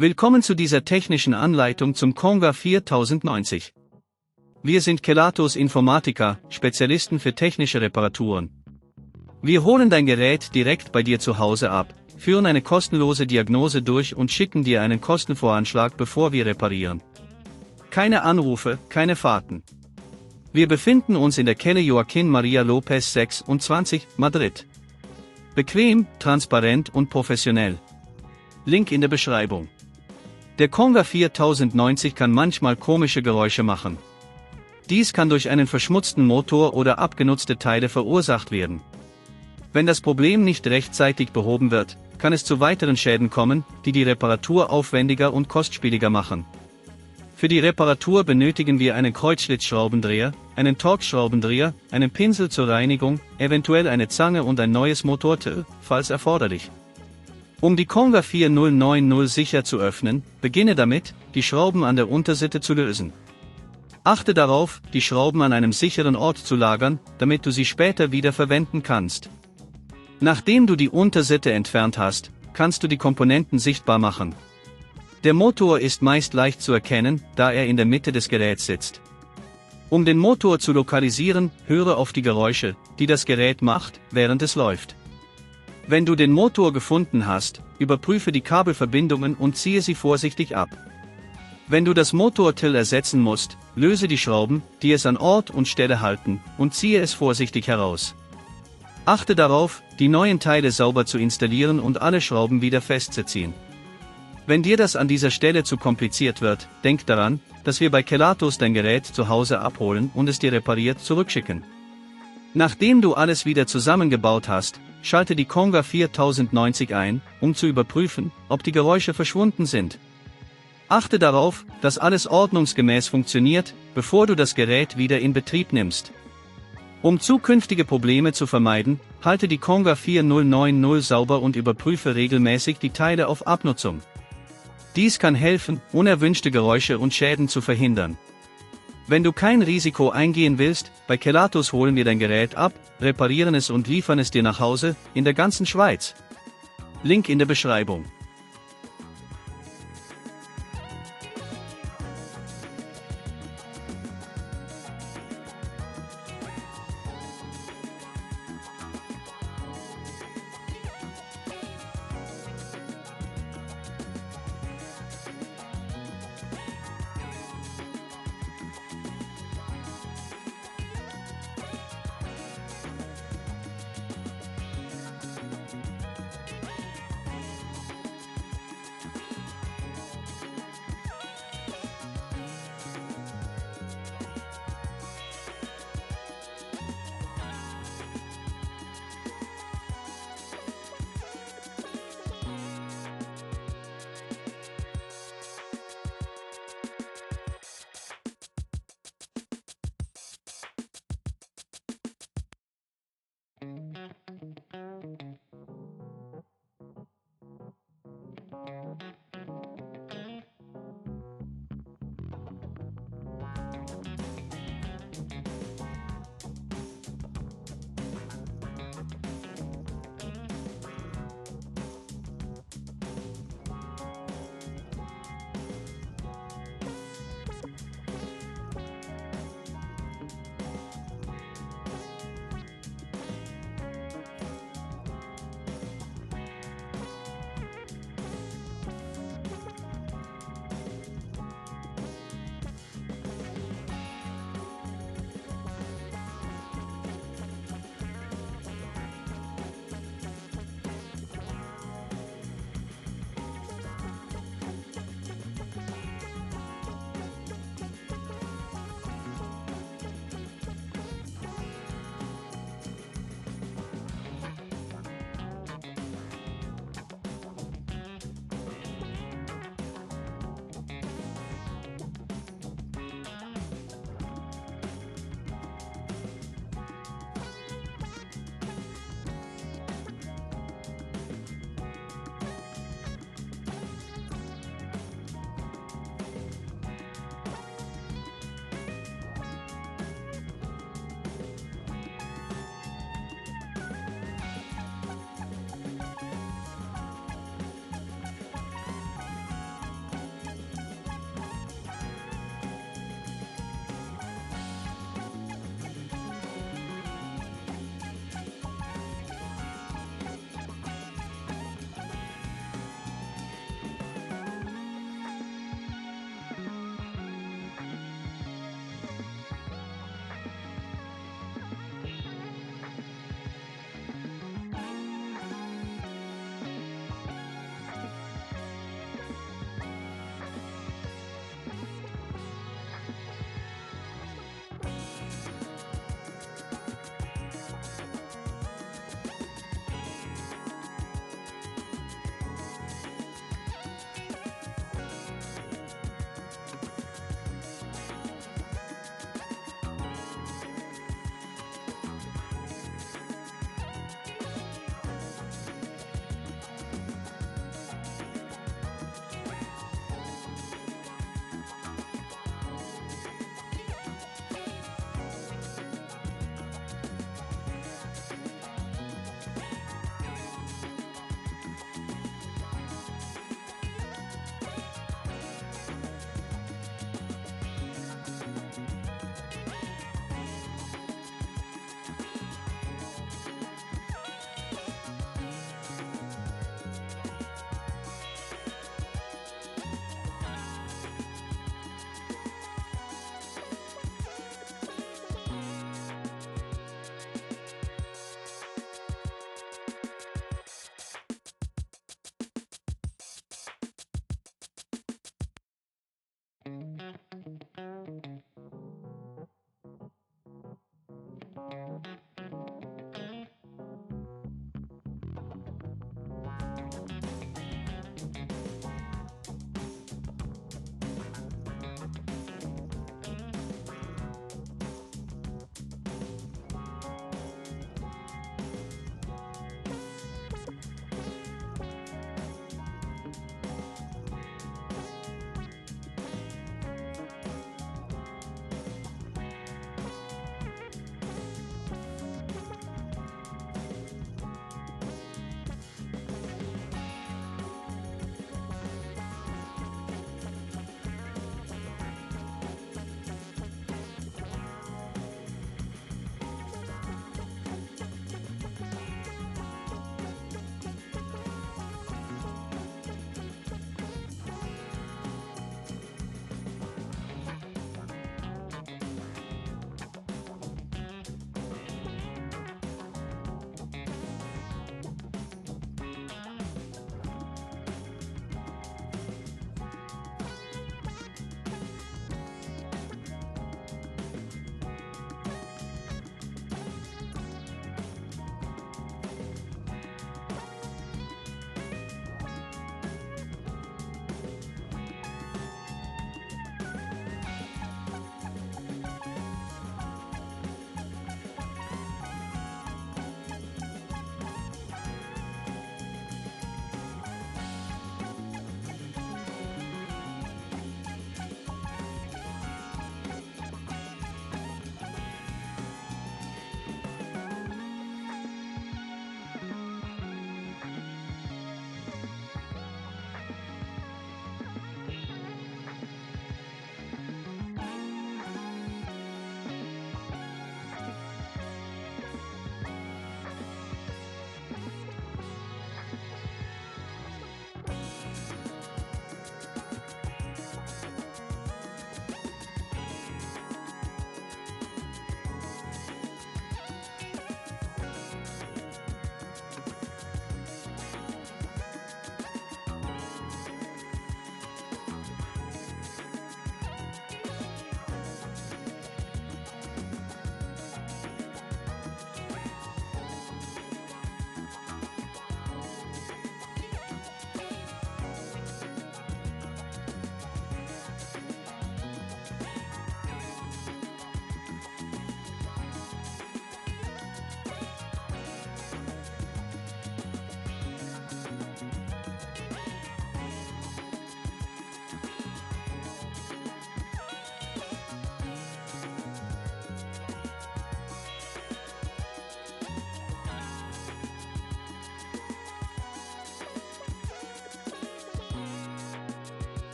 Willkommen zu dieser technischen Anleitung zum Conga 4090. Wir sind Kelatos Informatiker, Spezialisten für technische Reparaturen. Wir holen dein Gerät direkt bei dir zu Hause ab, führen eine kostenlose Diagnose durch und schicken dir einen Kostenvoranschlag, bevor wir reparieren. Keine Anrufe, keine Fahrten. Wir befinden uns in der Calle Joaquín María López 26, Madrid. Bequem, transparent und professionell. Link in der Beschreibung. Der Conga 4090 kann manchmal komische Geräusche machen. Dies kann durch einen verschmutzten Motor oder abgenutzte Teile verursacht werden. Wenn das Problem nicht rechtzeitig behoben wird, kann es zu weiteren Schäden kommen, die die Reparatur aufwendiger und kostspieliger machen. Für die Reparatur benötigen wir einen Kreuzschlitzschraubendreher, einen Torx-Schraubendreher, einen Pinsel zur Reinigung, eventuell eine Zange und ein neues Motorteil, falls erforderlich. Um die Conga 4090 sicher zu öffnen, beginne damit, die Schrauben an der Unterseite zu lösen. Achte darauf, die Schrauben an einem sicheren Ort zu lagern, damit du sie später wieder verwenden kannst. Nachdem du die Unterseite entfernt hast, kannst du die Komponenten sichtbar machen. Der Motor ist meist leicht zu erkennen, da er in der Mitte des Geräts sitzt. Um den Motor zu lokalisieren, höre auf die Geräusche, die das Gerät macht, während es läuft. Wenn du den Motor gefunden hast, überprüfe die Kabelverbindungen und ziehe sie vorsichtig ab. Wenn du das Motorteil ersetzen musst, löse die Schrauben, die es an Ort und Stelle halten, und ziehe es vorsichtig heraus. Achte darauf, die neuen Teile sauber zu installieren und alle Schrauben wieder festzuziehen. Wenn dir das an dieser Stelle zu kompliziert wird, denk daran, dass wir bei Kelatos dein Gerät zu Hause abholen und es dir repariert zurückschicken. Nachdem du alles wieder zusammengebaut hast, schalte die Conga 4090 ein, um zu überprüfen, ob die Geräusche verschwunden sind. Achte darauf, dass alles ordnungsgemäß funktioniert, bevor du das Gerät wieder in Betrieb nimmst. Um zukünftige Probleme zu vermeiden, halte die Conga 4090 sauber und überprüfe regelmäßig die Teile auf Abnutzung. Dies kann helfen, unerwünschte Geräusche und Schäden zu verhindern. Wenn du kein Risiko eingehen willst, bei Kelatos holen wir dein Gerät ab, reparieren es und liefern es dir nach Hause, in der ganzen Schweiz. Link in der Beschreibung.